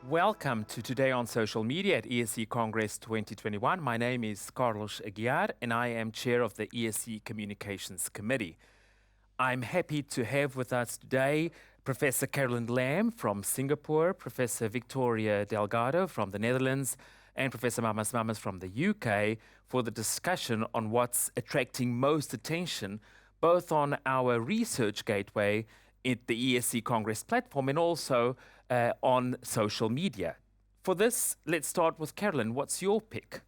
Welcome to Today on Social Media at ESC Congress 2021. My name is Carlos Aguiar and I am chair of the ESC Communications Committee. I'm happy to have with us today Professor Carolyn Lam from Singapore, Professor Victoria Delgado from the Netherlands, and Professor Mamas from the UK for the discussion on what's attracting most attention, both on our research gateway at the ESC Congress platform and also on social media. For this, let's start with Carolyn. What's your pick?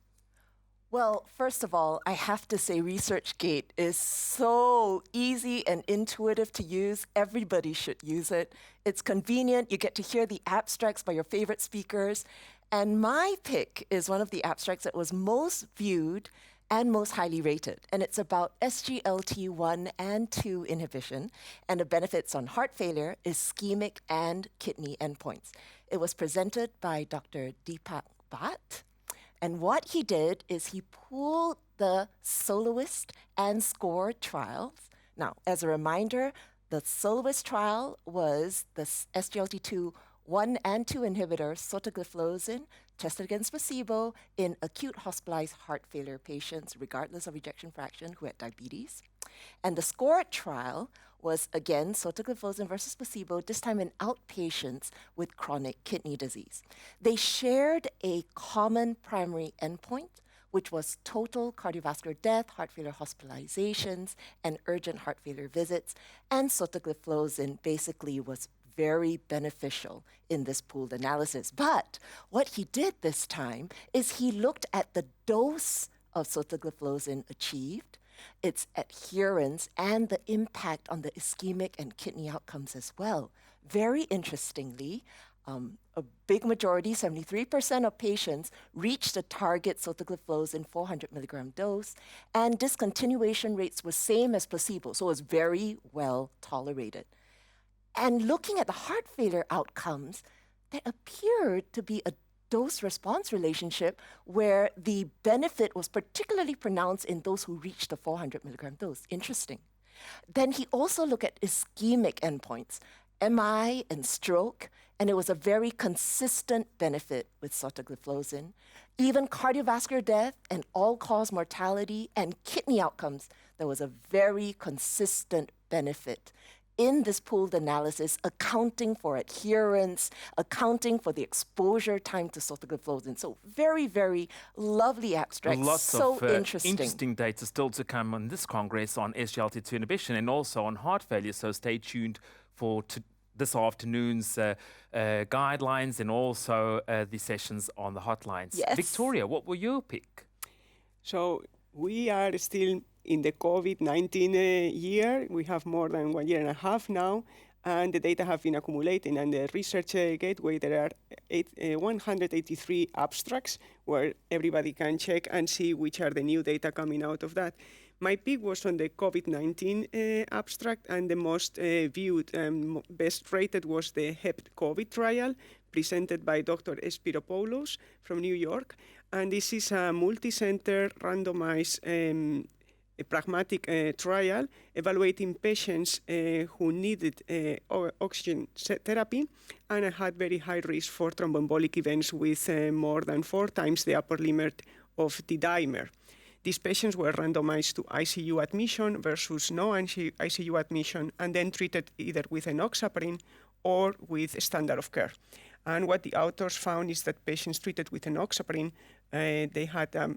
Well, first of all, I have to say ResearchGate is so easy and intuitive to use. Everybody should use it. It's convenient. You get to hear the abstracts by your favorite speakers. And my pick is one of the abstracts that was most viewed and most highly rated. And it's about SGLT1 and 2 inhibition and the benefits on heart failure, ischemic, and kidney endpoints. It was presented by Dr. Deepak Bhatt. And what he did is he pooled the SOLOIST and SCORE trials. Now, as a reminder, the SOLOIST trial was the SGLT2 1 and 2 inhibitor, sotagliflozin, tested against placebo in acute hospitalized heart failure patients, regardless of ejection fraction, who had diabetes. And the SCORE trial was, again, sotagliflozin versus placebo, this time in outpatients with chronic kidney disease. They shared a common primary endpoint, which was total cardiovascular death, heart failure hospitalizations, and urgent heart failure visits. And sotagliflozin basically was very beneficial in this pooled analysis. But what he did this time is he looked at the dose of sotagliflozin achieved, its adherence, and the impact on the ischemic and kidney outcomes as well. Very interestingly, a big majority, 73% of patients, reached the target sotagliflozin 400 milligram dose, and discontinuation rates were same as placebo, so it was very well tolerated. And looking at the heart failure outcomes, there appeared to be a dose-response relationship where the benefit was particularly pronounced in those who reached the 400 milligram dose. Interesting. Then he also looked at ischemic endpoints, MI and stroke, and it was a very consistent benefit with sotagliflozin. Even cardiovascular death and all-cause mortality and kidney outcomes, there was a very consistent benefit in this pooled analysis, accounting for adherence, accounting for the exposure time to sotagliflozin. So very, very lovely abstract. Lots so of interesting data still to come on this Congress on SGLT2 inhibition and also on heart failure. So stay tuned for this afternoon's guidelines and also the sessions on the hotlines. Yes. Victoria, what were your pick? So we are still in the COVID-19 year. We have more than 1.5 years now, and the data have been accumulating. And the research gateway, there are 183 abstracts where everybody can check and see which are the new data coming out of that. My pick was on the COVID-19 abstract, and the most viewed and best rated was the HEP-COVID trial presented by Dr. Spiropoulos from New York. And this is a multi-center randomized a pragmatic trial evaluating patients who needed oxygen therapy and had very high risk for thromboembolic events with more than 4 times the upper limit of the dimer. These patients were randomized to ICU admission versus no ICU admission and then treated either with enoxaparin or with standard of care. And what the authors found is that patients treated with enoxaparin, they had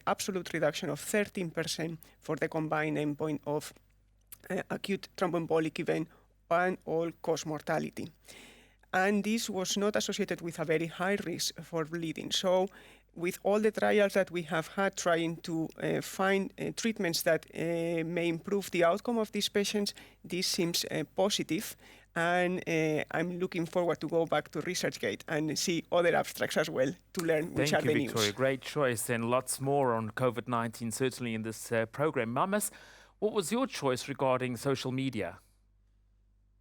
absolute reduction of 13% for the combined endpoint of acute thromboembolic event and all-cause mortality. And this was not associated with a very high risk for bleeding. So with all the trials that we have had trying to find treatments that may improve the outcome of these patients, this seems positive. And I'm looking forward to go back to ResearchGate and see other abstracts as well to learn which are the news. Thank you, Victoria. Great choice, and lots more on COVID-19 certainly in this program. Mamas, what was your choice regarding social media?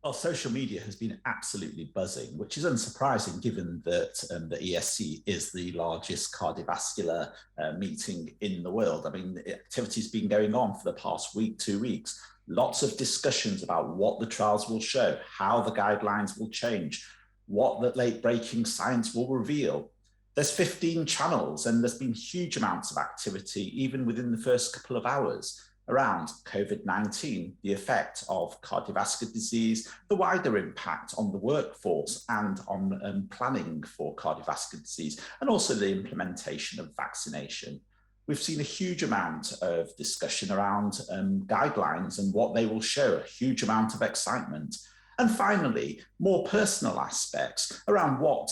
Well, social media has been absolutely buzzing, which is unsurprising given that the ESC is the largest cardiovascular meeting in the world. I mean, the activity's been going on for the past week, 2 weeks. Lots of discussions about what the trials will show, how the guidelines will change, what the late-breaking science will reveal. There's 15 channels, and there's been huge amounts of activity, even within the first couple of hours, around COVID-19, the effect of cardiovascular disease, the wider impact on the workforce and on planning for cardiovascular disease, and also the implementation of vaccination. We've seen a huge amount of discussion around guidelines and what they will show, a huge amount of excitement. And finally, more personal aspects around what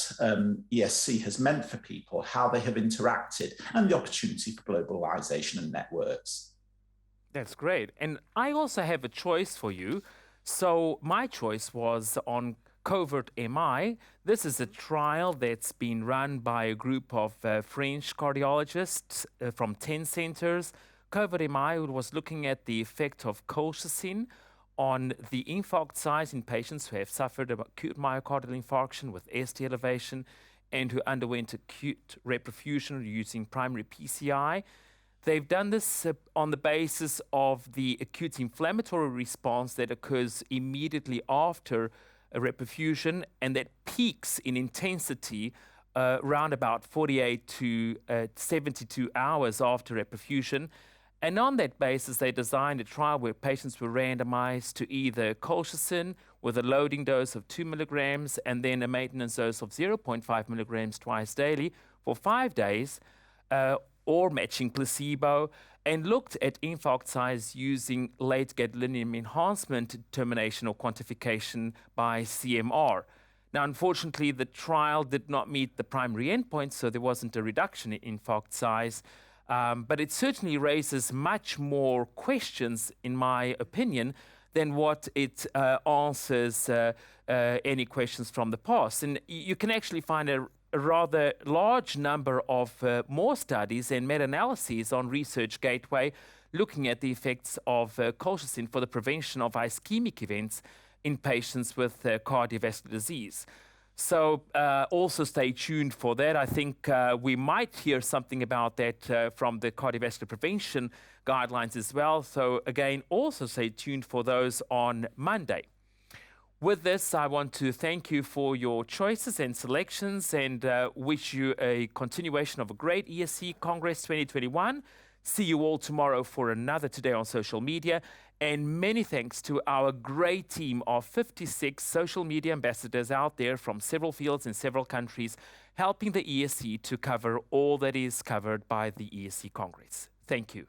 ESC has meant for people, how they have interacted, and the opportunity for globalization and networks. That's great. And I also have a choice for you. So my choice was on Covert MI. This is a trial that's been run by a group of French cardiologists from 10 centers. Covert MI was looking at the effect of colchicine on the infarct size in patients who have suffered acute myocardial infarction with ST elevation and who underwent acute reperfusion using primary PCI. They've done this on the basis of the acute inflammatory response that occurs immediately after a reperfusion and that peaks in intensity around about 48 to 72 hours after reperfusion. And on that basis, they designed a trial where patients were randomized to either colchicine with a loading dose of 2 milligrams and then a maintenance dose of 0.5 milligrams twice daily for 5 days, or matching placebo, and looked at infarct size using late gadolinium enhancement determination or quantification by CMR. Now, unfortunately, the trial did not meet the primary endpoint, so there wasn't a reduction in infarct size, but it certainly raises much more questions, in my opinion, than what it answers any questions from the past. And you can actually find a rather large number of more studies and meta-analyses on Research Gateway looking at the effects of colchicine for the prevention of ischemic events in patients with cardiovascular disease. So also stay tuned for that. I think we might hear something about that from the cardiovascular prevention guidelines as well. So again, also stay tuned for those on Monday. With this, I want to thank you for your choices and selections and wish you a continuation of a great ESC Congress 2021. See you all tomorrow for another Today on Social Media. And many thanks to our great team of 56 social media ambassadors out there from several fields in several countries, helping the ESC to cover all that is covered by the ESC Congress. Thank you.